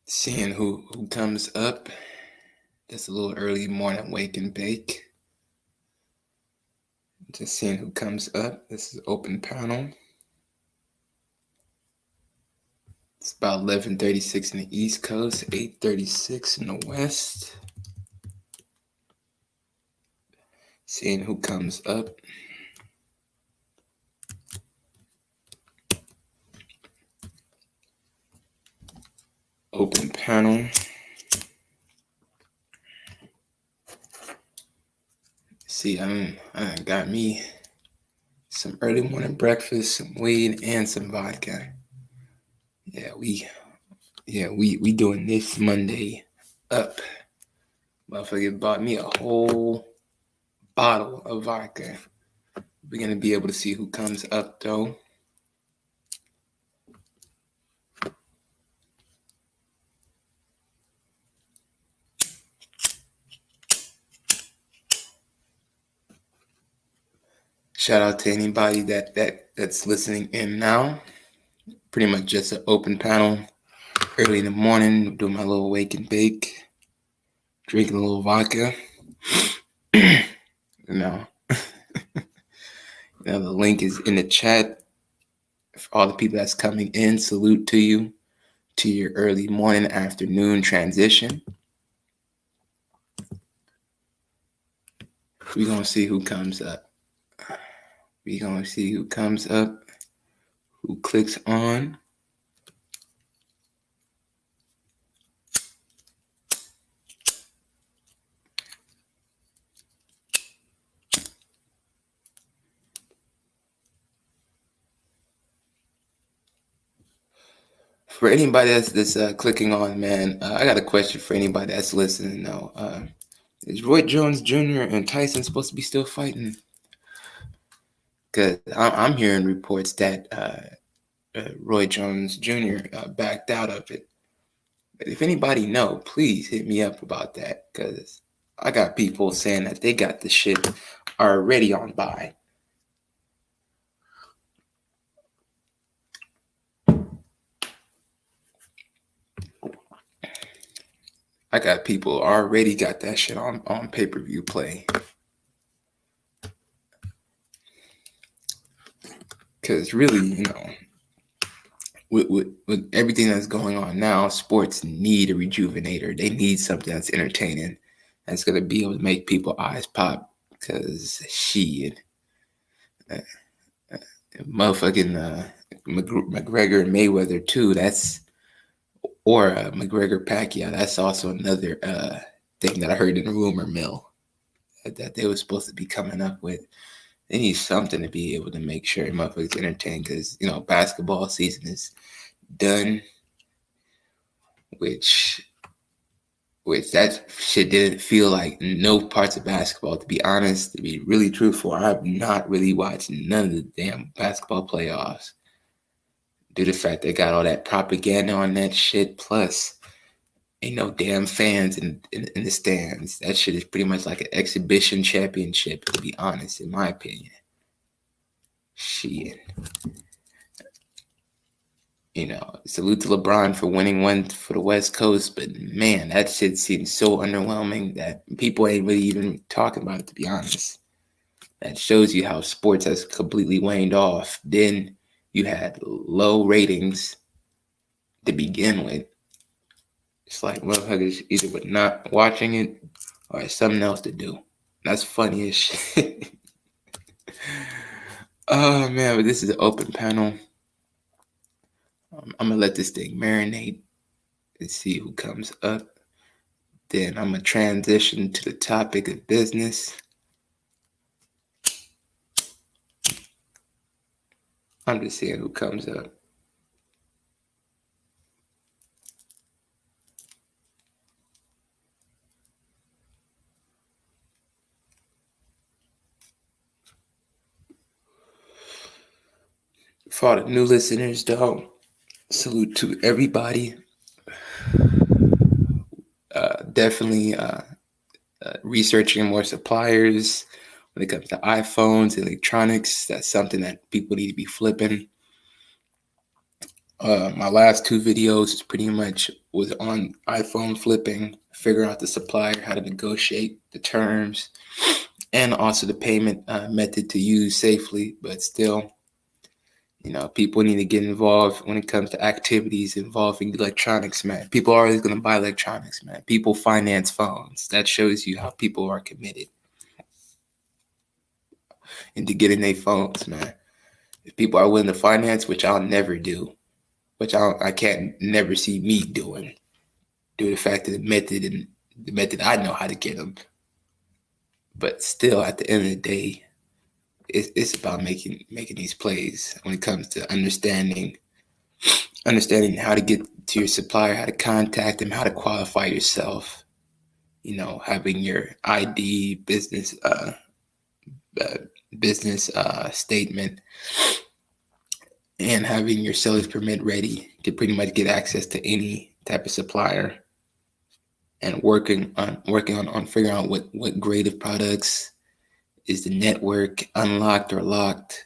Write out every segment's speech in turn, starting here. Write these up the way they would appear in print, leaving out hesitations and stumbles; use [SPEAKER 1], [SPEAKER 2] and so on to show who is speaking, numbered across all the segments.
[SPEAKER 1] Seeing who comes up. Just a little early morning wake and bake. Just seeing who comes up. This is open panel. It's about 11:36 in the East Coast, 8:36 in the West. Seeing who comes up. Open panel. See, I got me some early morning breakfast, some weed, and some vodka. We doing this Monday up. Motherfucker bought me a whole bottle of vodka. We're gonna be able to see who comes up though. Shout out to anybody that's listening in now. Pretty much just an open panel. Early in the morning, doing my little wake and bake, drinking a little vodka. The link is in the chat. For all the people that's coming in, salute to you, to your early morning, afternoon transition. We're gonna see who comes up. We're gonna see who comes up, who clicks on. For anybody that's clicking on, man, I got a question for anybody that's listening now. Is Roy Jones Jr. and Tyson supposed to be still fighting? Because I'm hearing reports that Roy Jones Jr. Backed out of it. But if anybody know, please hit me up about that, because I got people saying that they got the shit already on buy. I got people already got that shit on pay-per-view play. Because really, with everything that's going on now, sports need a rejuvenator. They need something that's entertaining, that's going to be able to make people's eyes pop. Because motherfucking McGregor and Mayweather too. Or McGregor Pacquiao. That's also another thing that I heard in the rumor mill that they were supposed to be coming up with. They need something to be able to make sure motherfuckers entertained, because basketball season is done, which that shit didn't feel like no parts of basketball. To be honest, to be really truthful, I've not really watched none of the damn basketball playoffs due to the fact they got all that propaganda on that shit. Plus, ain't no damn fans in the stands. That shit is pretty much like an exhibition championship, to be honest, in my opinion. Shit. Salute to LeBron for winning one for the West Coast, but man, that shit seems so underwhelming that people ain't really even talking about it, to be honest. That shows you how sports has completely waned off. Then you had low ratings to begin with. It's like motherfuckers either were not watching it or something else to do. That's funny as shit. Oh man, but this is an open panel. I'm gonna let this thing marinate and see who comes up. Then I'm gonna transition to the topic of business. I'm just seeing who comes up. For all the new listeners, though, salute to everybody. Definitely researching more suppliers, When it comes to iPhones, electronics, that's something that people need to be flipping. My last 2 videos pretty much was on iPhone flipping, figure out the supplier, how to negotiate the terms, and also the payment method to use safely. But still, people need to get involved when it comes to activities involving electronics, man. People are always going to buy electronics, man. People finance phones. That shows you how people are committed into getting their phones, man. If people are willing to finance, which I'll never do, which I can't never see me doing, due to the fact that the method I know how to get them. But still, at the end of the day, it's about making these plays when it comes to understanding how to get to your supplier, how to contact them, how to qualify yourself. Having your ID, business statement, and having your seller's permit ready to pretty much get access to any type of supplier, and working on figuring out what grade of products is the network unlocked or locked,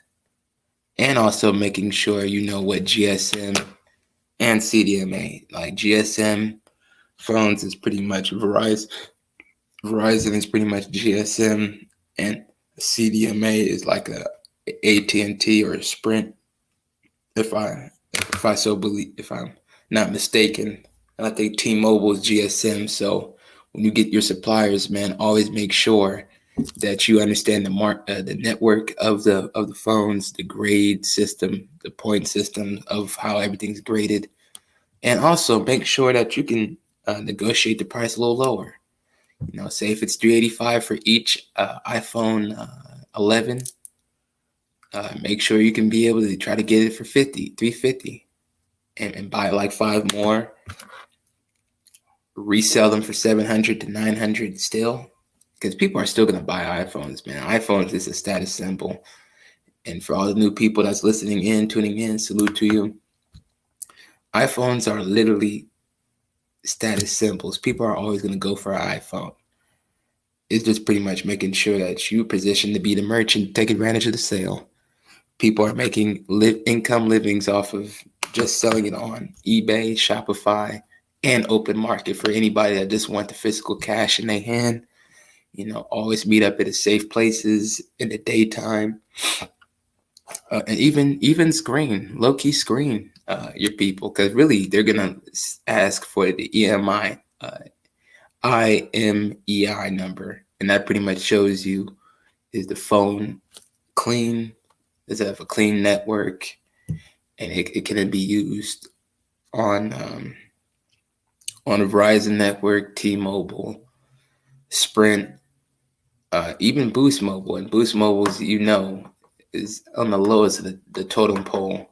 [SPEAKER 1] and also making sure you know what GSM and CDMA. Like GSM phones is pretty much Verizon is pretty much GSM, and CDMA is like a AT&T or a Sprint, if I'm not mistaken. I think T-Mobile is GSM. So when you get your suppliers, man, always make sure that you understand the network of the phones, the grade system, the point system of how everything's graded, and also make sure that you can negotiate the price a little lower. Say if it's $385 for each iPhone 11, make sure you can be able to try to get it for $350, and buy like 5 more, resell them for $700 to $900 still, because people are still going to buy iPhones, man. iPhones is a status symbol. And for all the new people that's tuning in, salute to you. iPhones are literally status symbols. People are always going to go for an iPhone. It's just pretty much making sure that you position to be the merchant, take advantage of the sale. People are making income livings off of just selling it on eBay, Shopify, and open market. For anybody that just want the physical cash in their hand, always meet up at safe places in the daytime, and even low-key screen your people, because really they're gonna ask for the IMEI number, and that pretty much shows you, is the phone clean, does it have a clean network, and it can be used on a Verizon network, T-Mobile, Sprint, even Boost Mobile. And Boost Mobile's, is on the lowest of the totem pole.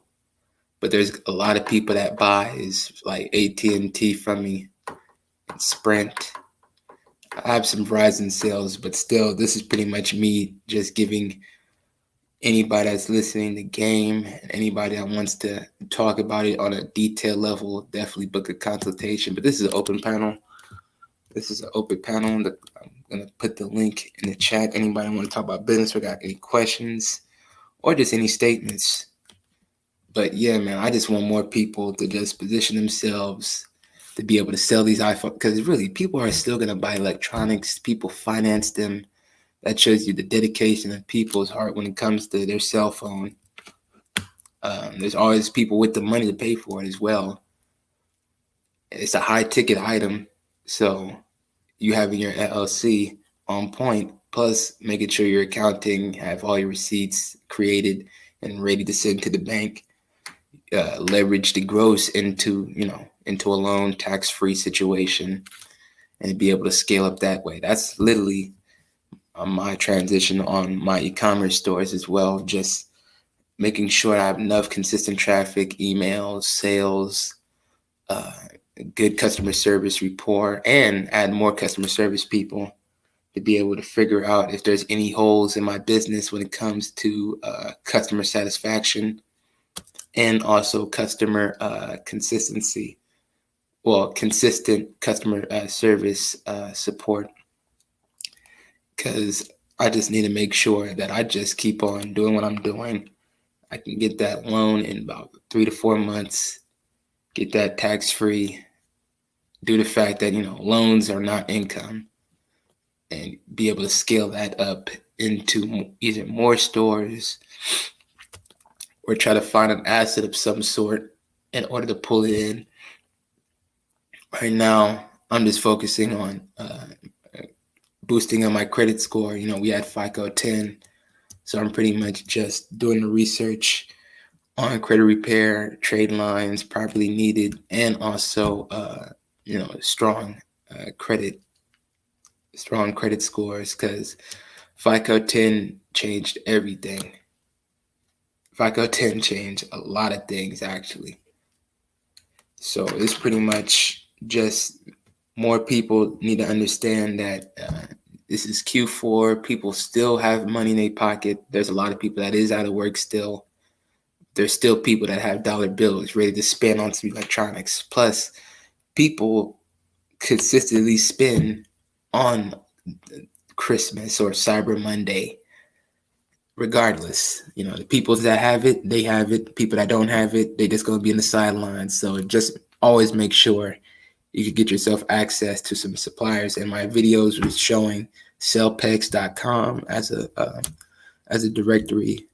[SPEAKER 1] But there's a lot of people that buy is like AT&T from me, and Sprint. I have some Verizon sales, but still, this is pretty much me just giving anybody that's listening the game, and anybody that wants to talk about it on a detailed level, definitely book a consultation. But this is an open panel. I'm going to put the link in the chat. Anybody want to talk about business or got any questions or just any statements? But yeah, man, I just want more people to just position themselves to be able to sell these iPhones, because really people are still going to buy electronics. People finance them. That shows you the dedication of people's heart when it comes to their cell phone. There's always people with the money to pay for it as well. It's a high ticket item. So you having your LLC on point, plus making sure your accounting have all your receipts created and ready to send to the bank, leverage the gross into a loan, tax-free situation, and be able to scale up that way. That's literally my transition on my e-commerce stores as well. Just making sure I have enough consistent traffic, emails, sales, good customer service rapport, and add more customer service people to be able to figure out if there's any holes in my business when it comes to customer satisfaction, and also customer consistency. Well, consistent customer service support. Because I just need to make sure that I just keep on doing what I'm doing. I can get that loan in about 3 to 4 months, get that tax free, due to the fact that, loans are not income, and be able to scale that up into either more stores or try to find an asset of some sort in order to pull it in. Right now, I'm just focusing on boosting on my credit score. We had FICO 10, so I'm pretty much just doing the research on credit repair, trade lines properly needed, and also strong credit scores, because FICO 10 changed everything. FICO 10 changed a lot of things, actually. So it's pretty much just more people need to understand that this is Q4. People still have money in their pocket. There's a lot of people that is out of work still. There's still people that have dollar bills ready to spend on some electronics. Plus, people consistently spend on Christmas or Cyber Monday. Regardless, the people that have it, they have it. People that don't have it, they just gonna be in the sidelines. So just always make sure you can get yourself access to some suppliers. And my videos was showing sellpex.com as a directory,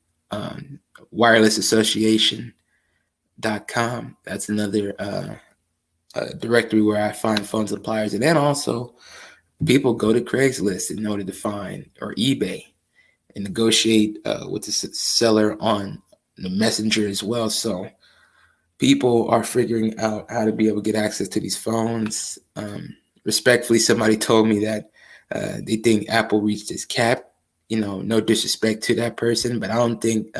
[SPEAKER 1] wireless association.com. That's another directory where I find phone suppliers. And then also people go to Craigslist in order to find, or eBay, and negotiate with the seller on the messenger as well. So people are figuring out how to be able to get access to these phones. Respectfully, somebody told me that they think Apple reached its cap. No disrespect to that person, but I don't think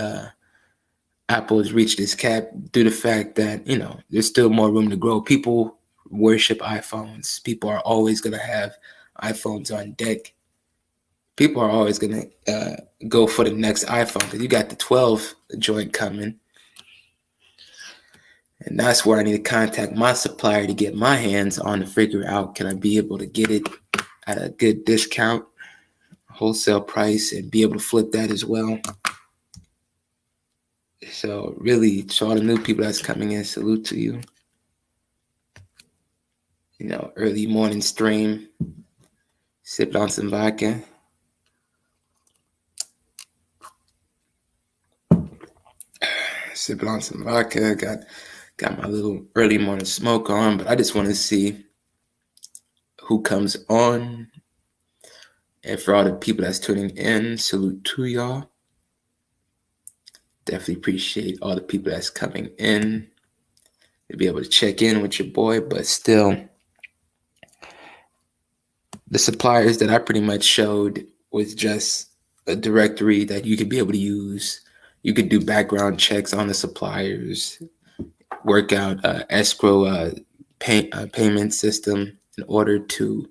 [SPEAKER 1] Apple has reached its cap due to the fact that, there's still more room to grow. People worship iPhones. People are always going to have iPhones on deck. People are always going to go for the next iPhone, because you got the 12 joint coming. And that's where I need to contact my supplier to get my hands on, to figure out, can I be able to get it at a good discount, wholesale price, and be able to flip that as well. So really, to all the new people that's coming in, salute to you. Early morning stream, sipping on some vodka. Got my little early morning smoke on, but I just want to see who comes on. And for all the people that's tuning in, salute to y'all. Definitely appreciate all the people that's coming in to be able to check in with your boy. But still, the suppliers that I pretty much showed was just a directory that you could be able to use. You could do background checks on the suppliers, work out escrow payment system in order to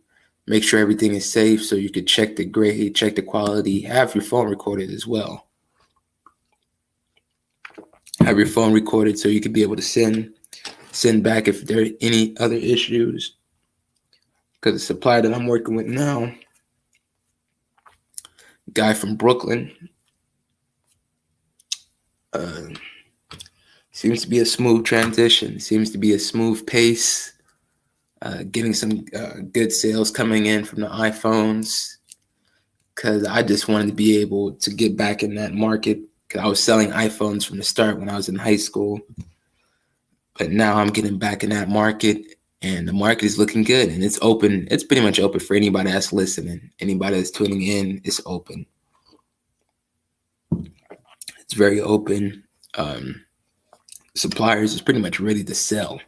[SPEAKER 1] make sure everything is safe, so you could check the grade, check the quality, have your phone recorded as well. Have your phone recorded so you could be able to send back if there are any other issues. Because the supplier that I'm working with now, guy from Brooklyn, seems to be a smooth transition, seems to be a smooth pace, getting some good sales coming in from the iPhones, because I just wanted to be able to get back in that market, because I was selling iPhones from the start when I was in high school. But now I'm getting back in that market, and the market is looking good, and it's open. It's pretty much open for anybody that's listening. Anybody that's tuning in, it's open. It's very open. Suppliers is pretty much ready to sell.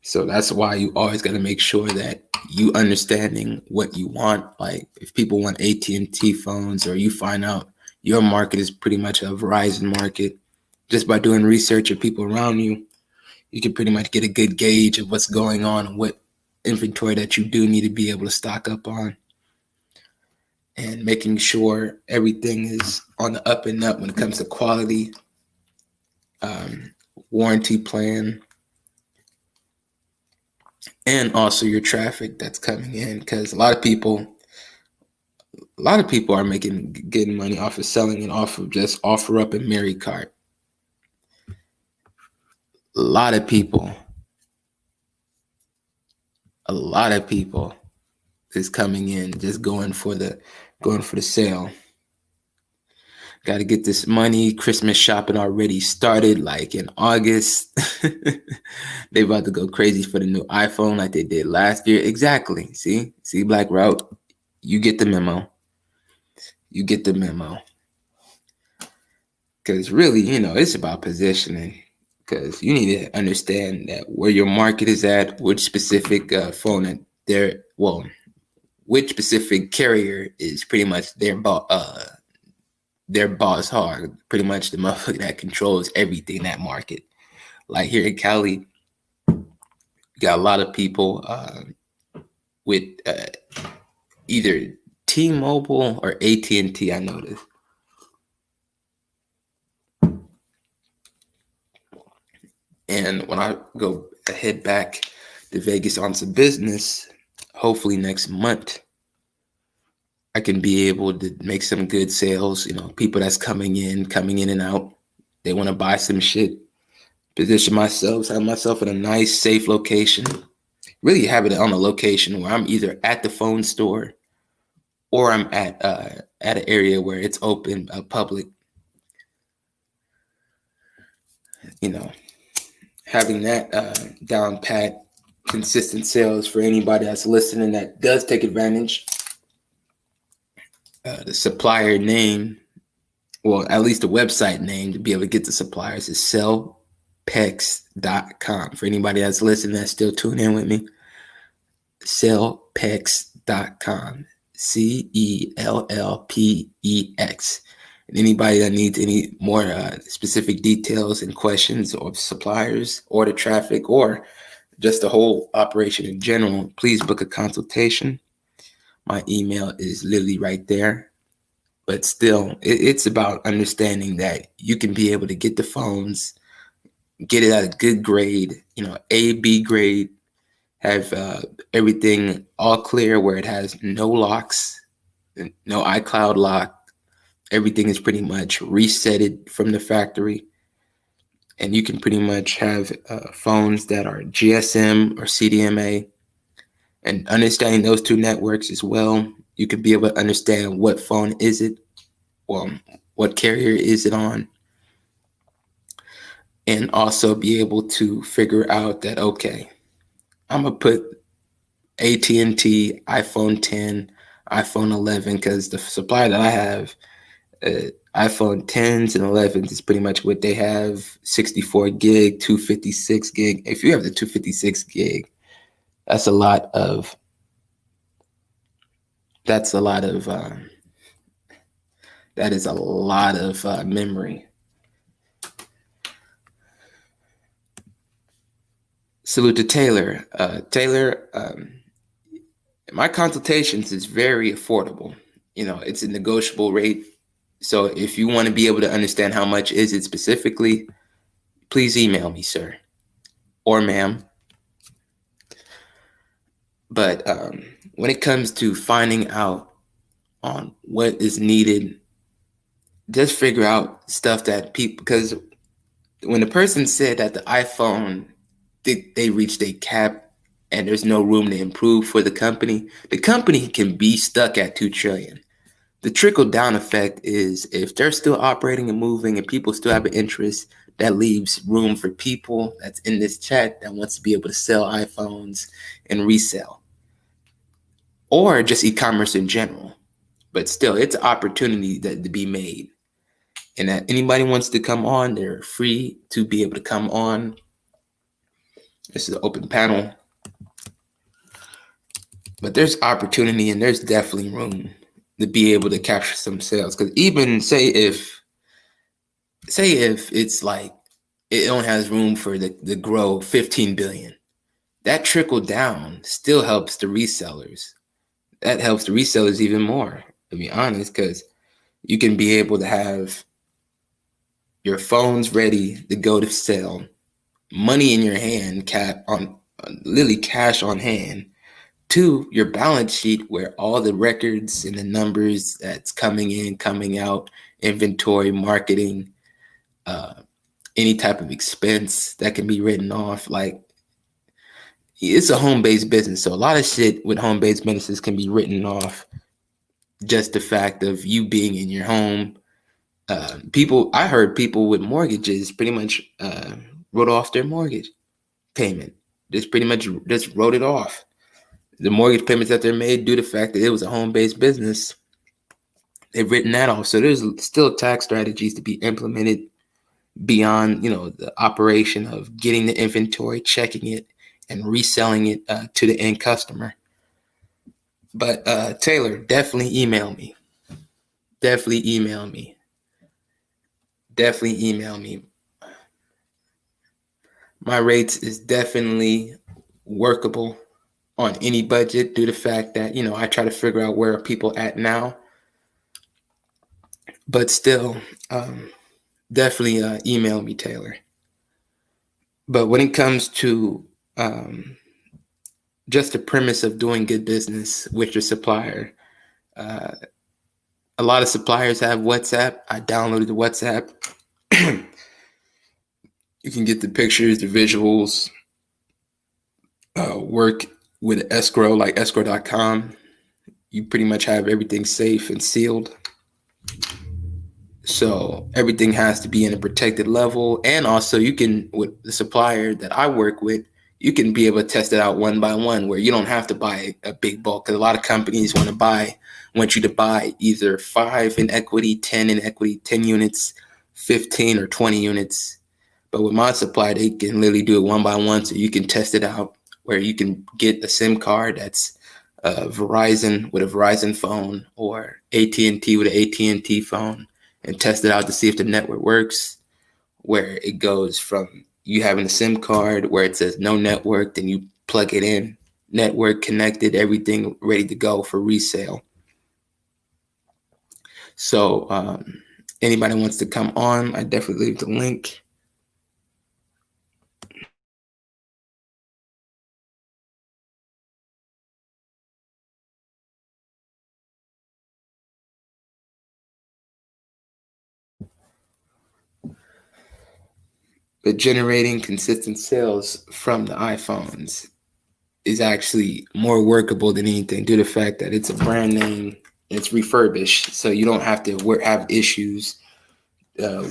[SPEAKER 1] So that's why you always got to make sure that you understanding what you want. Like if people want AT&T phones, or you find out your market is pretty much a Verizon market, just by doing research of people around you, you can pretty much get a good gauge of what's going on and what inventory that you do need to be able to stock up on, and making sure everything is on the up and up when it comes to quality, warranty plan, and also your traffic that's coming in. Because a lot of people A lot of people are getting money off of selling it off of just OfferUp and MerryCart. A lot of people is coming in just going for the sale. Got to get this money. Christmas shopping already started, like in August. They about to go crazy for the new iPhone like they did last year. Exactly. See, Black Route, you get the memo. Because really, it's about positioning. Because you need to understand that where your market is at, which specific phone that which specific carrier is pretty much their boss hog, pretty much the motherfucker that controls everything in that market. Like here in Cali, you got a lot of people with either T-Mobile or AT&T, I noticed. And when I head back to Vegas on some business, hopefully next month, I can be able to make some good sales. People that's coming in and out, they want to buy some shit. Position myself, have myself in a nice, safe location. Really have it on a location where I'm either at the phone store or I'm at an area where it's open, public. Having that down pat, consistent sales for anybody that's listening that does take advantage. The supplier name, well, at least the website name to be able to get the suppliers is sellpex.com. For anybody that's listening that's still tuning in with me, sellpex.com. CELLPEX. And anybody that needs any more specific details and questions of suppliers or the traffic or just the whole operation in general, please book a consultation. My email is literally right there. But still, it's about understanding that you can be able to get the phones, get it at a good grade, A, B grade, have everything all clear where it has no locks, no iCloud lock. Everything is pretty much resetted from the factory. And you can pretty much have phones that are GSM or CDMA. And understanding those two networks as well, you can be able to understand what phone is it, what carrier is it on, and also be able to figure out that, okay, I'm going to put AT&T, iPhone 10, iPhone 11, because the supplier that I have, iPhone 10s and 11s is pretty much what they have, 64 gig, 256 gig. If you have the 256 gig, that's a lot of that is a lot of memory. Salute to Taylor. Taylor, my consultations is very affordable. It's a negotiable rate. So if you want to be able to understand how much is it specifically, please email me, sir or ma'am. But when it comes to finding out on what is needed, just figure out stuff that people, because when the person said that the iPhone, they reached a cap and there's no room to improve for the company can be stuck at 2 trillion. The trickle down effect is if they're still operating and moving and people still have an interest, that leaves room for people that's in this chat that wants to be able to sell iPhones and resell, or just e-commerce in general. But still, it's an opportunity to be made. And that anybody wants to come on, they're free to be able to come on. This is an open panel. But there's opportunity and there's definitely room to be able to capture some sales. Because even say if it's like it only has room for the grow 15 billion, that trickle down still helps the resellers. That helps the resellers even more, to be honest, because you can be able to have your phones ready to go to sell, money in your hand, literally cash on hand, Two, your balance sheet where all the records and the numbers that's coming in, coming out, inventory, marketing, uh, any type of expense that can be written off. Like, it's a home-based business, so a lot of shit with home-based businesses can be written off. Just the fact of you being in your home. I heard people with mortgages pretty much wrote off their mortgage payment. Just pretty much just wrote it off. The mortgage payments that they're made due to the fact that it was a home-based business, they've written that off. So there's still tax strategies to be implemented beyond, the operation of getting the inventory, checking it, and reselling it to the end customer. But Taylor, definitely email me. Definitely email me. Definitely email me. My rates is definitely workable on any budget due to the fact that, I try to figure out where are people at now. But still, definitely email me, Taylor. But when it comes to just the premise of doing good business with your supplier, a lot of suppliers have WhatsApp. I downloaded the WhatsApp. You can get the pictures, the visuals, work with escrow, like escrow.com. You pretty much have everything safe and sealed. So everything has to be in a protected level. And also you can, with the supplier that I work with, you can be able to test it out one by one where you don't have to buy a big bulk. Because a lot of companies want you to buy either 5 in equity, 10 in equity, 10 units, 15 or 20 units. But with my supply, they can literally do it one by one, so you can test it out where you can get a SIM card that's Verizon with a Verizon phone or AT&T with an AT&T phone and test it out to see if the network works, where it goes from you having a SIM card where it says no network, then you plug it in, network connected, everything ready to go for resale. So anybody wants to come on, I definitely leave the link. But generating consistent sales from the iPhones is actually more workable than anything due to the fact that it's a brand name, it's refurbished, so you don't have to have issues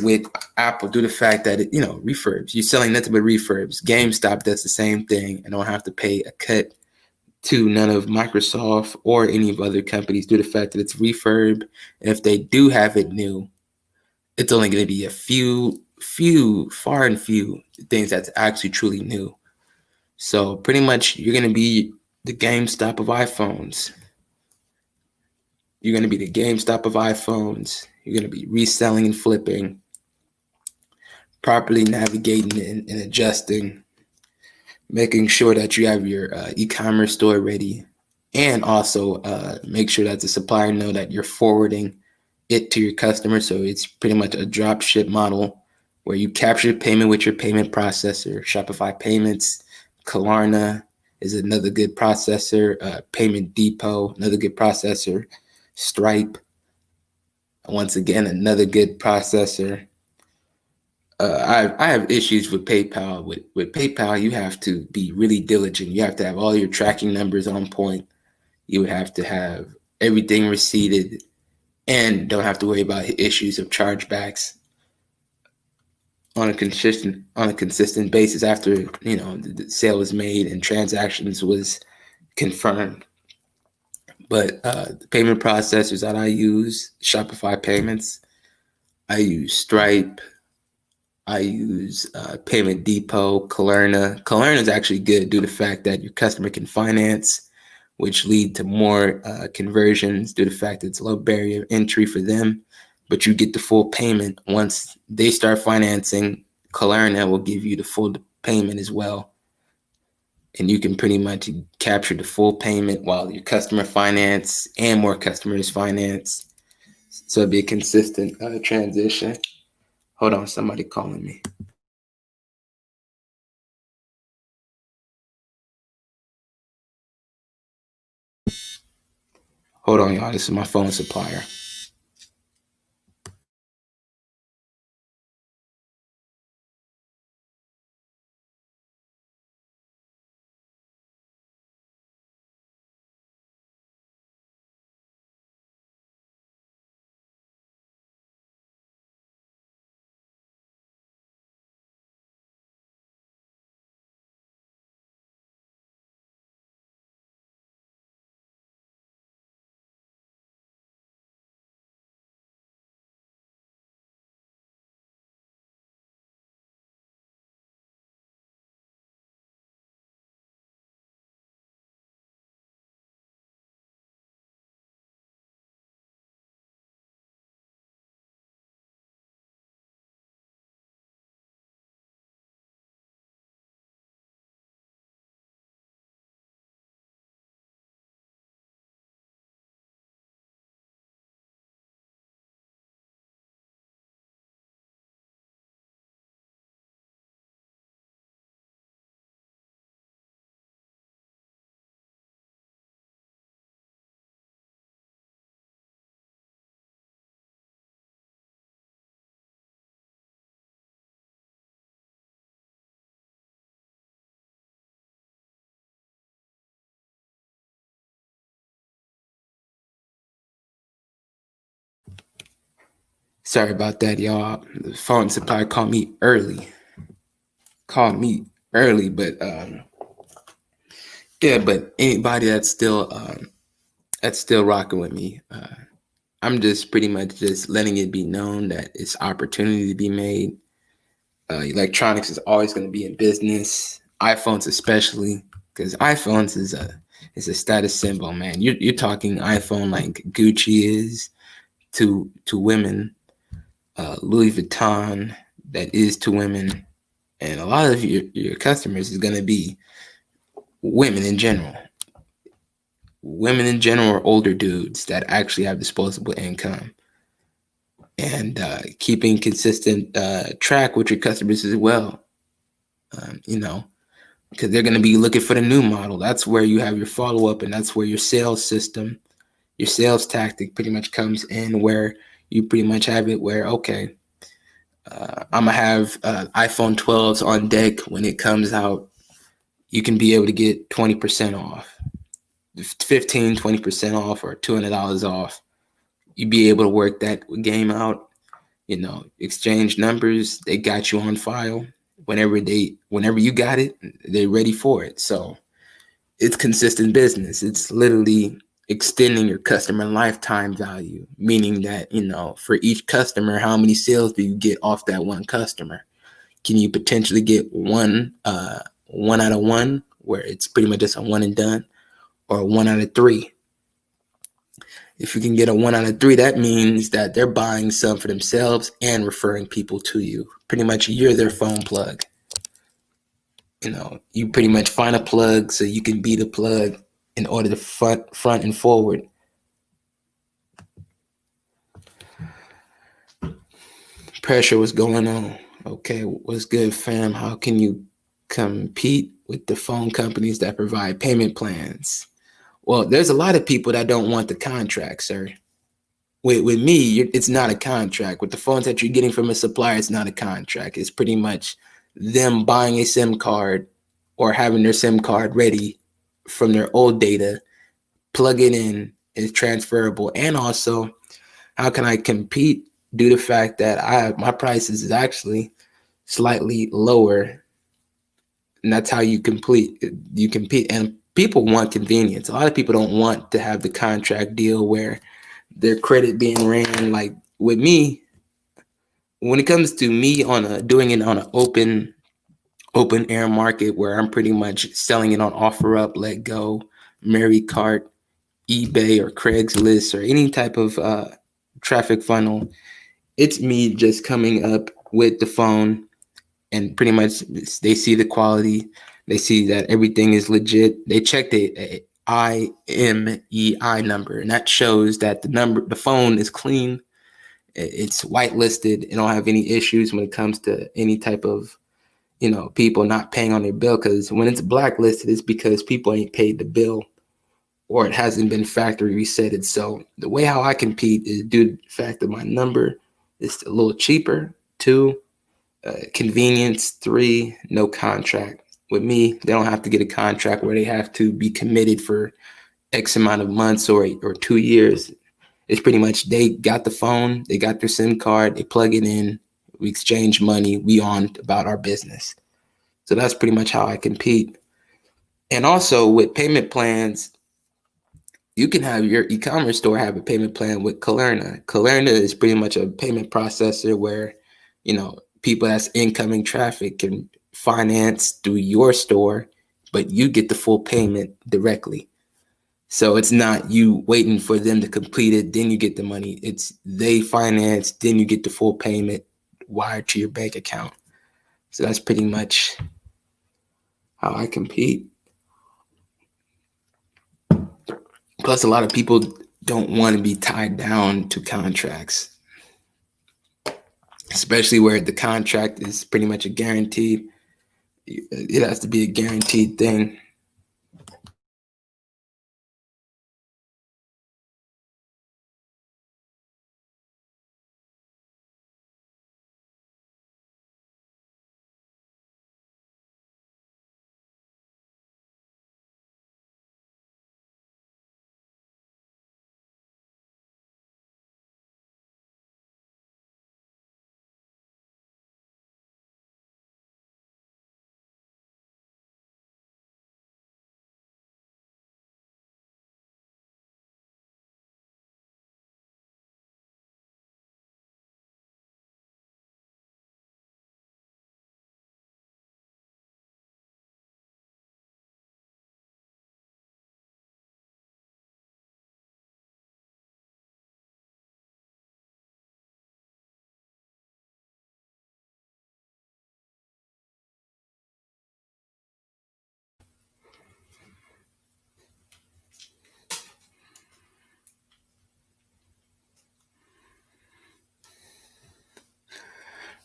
[SPEAKER 1] with Apple due to the fact that refurbs. You're selling nothing but refurbs. GameStop does the same thing and don't have to pay a cut to none of Microsoft or any of other companies due to the fact that it's refurb. And if they do have it new, it's only going to be a few things that's actually truly new. So pretty much you're going to be the GameStop of iPhones. You're going to be the GameStop of iPhones. You're going to be reselling and flipping, properly navigating and adjusting, making sure that you have your e-commerce store ready, and also make sure that the supplier know that you're forwarding it to your customer. So it's pretty much a drop ship model where you capture payment with your payment processor. Shopify Payments, Klarna is another good processor. Payment Depot, another good processor. Stripe, once again, another good processor. I have issues with PayPal. With PayPal, you have to be really diligent. You have to have all your tracking numbers on point. You would have to have everything receipted and don't have to worry about issues of chargebacks on a consistent basis after the sale was made and transactions was confirmed. But the payment processors that I use, Shopify Payments, I use Stripe, I use Payment Depot, Klarna. Klarna is actually good due to the fact that your customer can finance, which lead to more conversions due to the fact that it's a low barrier of entry for them. But you get the full payment once they start financing. Klarna will give you the full payment as well. And you can pretty much capture the full payment while your customer finance and more customers finance. So it'd be a consistent transition. Hold on, somebody calling me. Hold on, y'all. This is my phone supplier. Sorry about that, y'all. The phone supplier called me early. But yeah. But anybody that's still rocking with me, I'm just pretty much just letting it be known that it's opportunity to be made. Electronics is always going to be in business. iPhones especially, because iPhones is a status symbol, man. You're talking iPhone like Gucci is to women, Louis Vuitton that is to women, and a lot of your customers is going to be women in general. Women in general are older dudes that actually have disposable income, and keeping consistent track with your customers as well. You know, because they're going to be looking for the new model. That's where you have your follow up, and that's where your sales system, your sales tactic pretty much comes in, where you pretty much have it where, okay, I'm going to have iPhone 12s on deck when it comes out. You can be able to get 20% off, 15, 20% off, or $200 off. You be able to work that game out, exchange numbers. They got you on file. Whenever you got it, they're ready for it. So it's consistent business. It's literally extending your customer lifetime value, meaning that, for each customer, how many sales do you get off that one customer? Can you potentially get one out of one, where it's pretty much just a one and done, or 1 out of 3? If you can get a 1 out of 3, that means that they're buying some for themselves and referring people to you. Pretty much you're their phone plug. You pretty much find a plug so you can be the plug in order to front and forward. Pressure, what's going on? Okay, what's good, fam? How can you compete with the phone companies that provide payment plans? Well, there's a lot of people that don't want the contract, sir. With me, it's not a contract. With the phones that you're getting from a supplier, it's not a contract. It's pretty much them buying a SIM card or having their SIM card ready from their old data, plug it in, it's transferable. And also, how can I compete due to the fact that my prices is actually slightly lower, and that's how you compete. And people want convenience. A lot of people don't want to have the contract deal where their credit being ran. Like with me, when it comes to me doing it on an open air market, where I'm pretty much selling it on OfferUp, LetGo, MerryCart, eBay, or Craigslist, or any type of traffic funnel, it's me just coming up with the phone, and pretty much they see the quality, they see that everything is legit. They check the IMEI number, and that shows that the phone is clean. It's whitelisted. It don't have any issues when it comes to any type of people not paying on their bill. Because when it's blacklisted, it's because people ain't paid the bill, or it hasn't been factory resetted. So the way how I compete is due to the fact that my number is a little cheaper. 2, convenience. 3, no contract. With me, they don't have to get a contract where they have to be committed for X amount of months or 2 years. It's pretty much they got the phone, they got their SIM card, they plug it in, we exchange money, we on about our business. So that's pretty much how I compete. And also with payment plans, you can have your e-commerce store have a payment plan with Klarna. Klarna is pretty much a payment processor where, people that's incoming traffic can finance through your store, but you get the full payment directly. So it's not you waiting for them to complete it, then you get the money. It's they finance, then you get the full payment wired to your bank account. So that's pretty much how I compete. Plus, a lot of people don't want to be tied down to contracts, especially where the contract is pretty much a guaranteed. It has to be a guaranteed thing.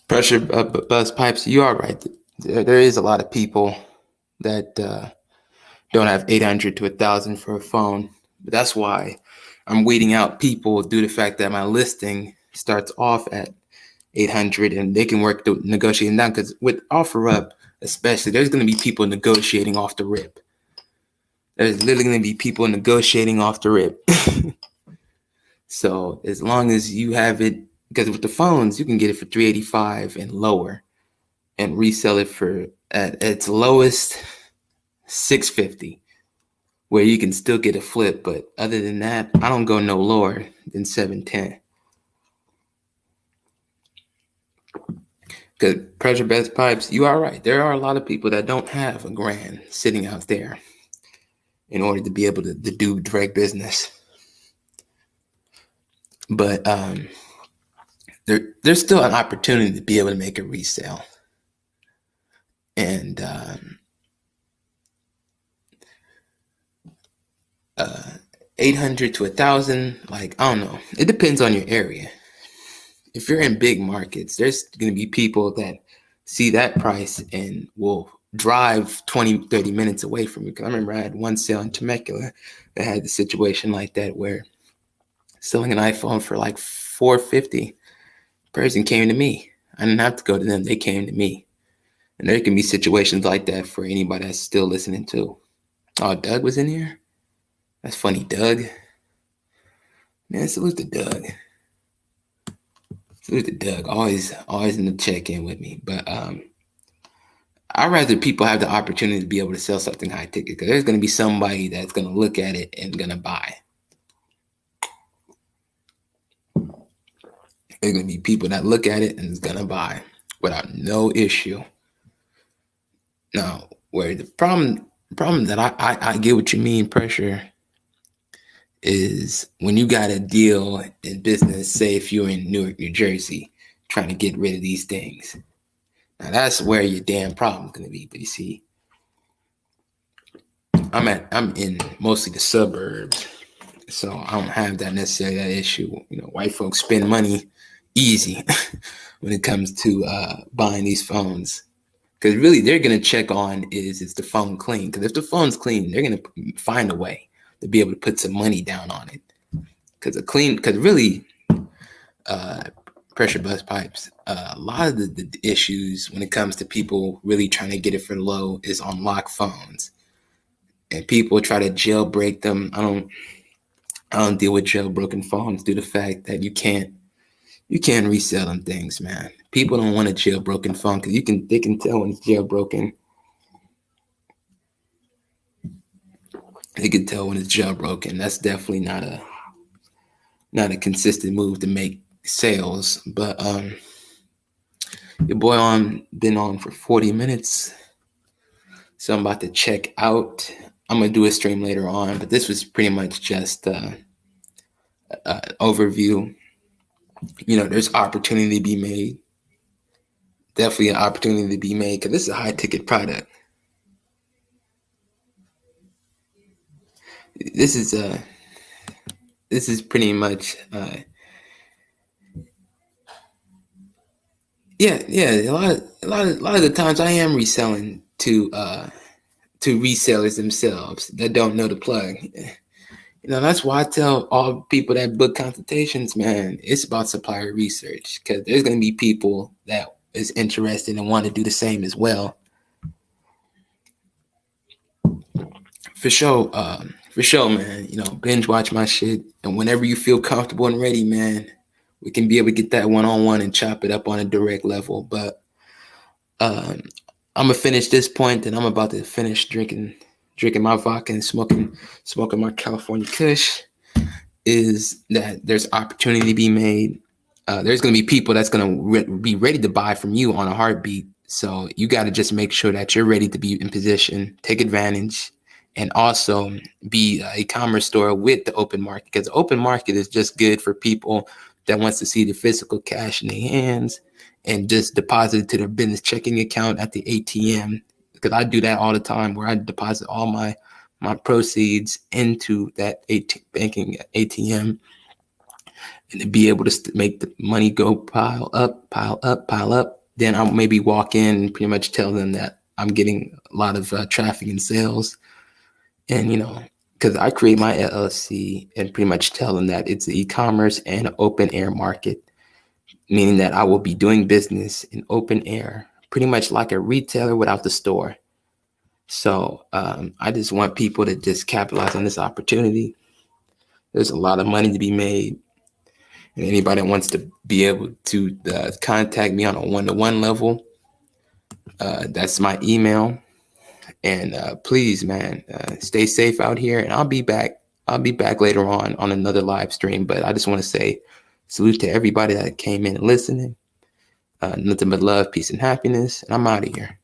[SPEAKER 1] Pressure buzz pipes, you are right. There is a lot of people that don't have 800 to 1,000 for a phone. But that's why I'm weeding out people due to the fact that my listing starts off at 800 and they can work through negotiating down. Because with OfferUp, especially, there's going to be people negotiating off the rip. There's literally going to be people negotiating off the rip. So as long as you have it, because with the phones, you can get it for $385 and lower and resell it for at its lowest $650, where you can still get a flip. But other than that, I don't go no lower than $710. Because pressure best pipes, you are right. There are a lot of people that don't have a grand sitting out there in order to be able to do direct business. But there's still an opportunity to be able to make a resale. And 800 to 1,000, like, I don't know. It depends on your area. If you're in big markets, there's going to be people that see that price and will drive 20, 30 minutes away from you. Because I remember I had one sale in Temecula that had the situation like that where selling an iPhone for like $450, person came to me. I didn't have to go to them. They came to me. And there can be situations like that for anybody that's still listening to. Oh, Doug was in here? That's funny, Doug. Man, salute to Doug. Salute to Doug. Always in the check-in with me. But I'd rather people have the opportunity to be able to sell something high ticket, because there's going to be somebody that's going to look at it and going to buy. There's going to be people that look at it and is going to buy without no issue. Now, where the problem that I get what you mean, pressure, is when you got a deal in business, say if you're in Newark, New Jersey, trying to get rid of these things. Now that's where your damn problem's gonna be. But you see, I'm in mostly the suburbs, so I don't have that necessarily that issue. White folks spend money easy when it comes to buying these phones. Because really, they're going to check on is the phone clean? Because if the phone's clean, they're going to find a way to be able to put some money down on it. Because really, pressure bust pipes, a lot of the issues when it comes to people really trying to get it for low is on lock phones. And people try to jailbreak them. I don't deal with jailbroken phones due to the fact that you can't resell them things, man. People don't want a jailbroken phone because they can tell when it's jailbroken. They can tell when it's jailbroken. That's definitely not a consistent move to make sales. But your boy been on for 40 minutes. So I'm about to check out. I'm gonna do a stream later on, but this was pretty much just an overview. There's opportunity to be made. Definitely an opportunity to be made because this is a high ticket product. This is pretty much yeah. A lot of the times I am reselling to resellers themselves that don't know the plug. That's why I tell all people that book consultations, man, it's about supplier research because there's going to be people that is interested and want to do the same as well. For sure, man. Binge watch my shit, and whenever you feel comfortable and ready, man, we can be able to get that one-on-one and chop it up on a direct level. But I'm gonna finish this point, and I'm about to finish drinking my vodka and smoking my California Kush. Is that there's opportunity to be made. There's going to be people that's going to be ready to buy from you on a heartbeat. So you got to just make sure that you're ready to be in position, take advantage, and also be a e-commerce store with the open market, because the open market is just good for people that wants to see the physical cash in their hands and just deposit it to their business checking account at the ATM. Because I do that all the time, where I deposit all my proceeds into that banking ATM, and to be able to make the money go pile up. Then I'll maybe walk in and pretty much tell them that I'm getting a lot of traffic and sales. And, because I create my LLC and pretty much tell them that it's an e-commerce and an open air market, meaning that I will be doing business in open air, pretty much like a retailer without the store. So I just want people to just capitalize on this opportunity. There's a lot of money to be made. And anybody that wants to be able to contact me on a one-to-one level, that's my email. And please, man, stay safe out here. And I'll be back later on another live stream. But I just want to say salute to everybody that came in and listening. Nothing but love, peace, and happiness. And I'm out of here.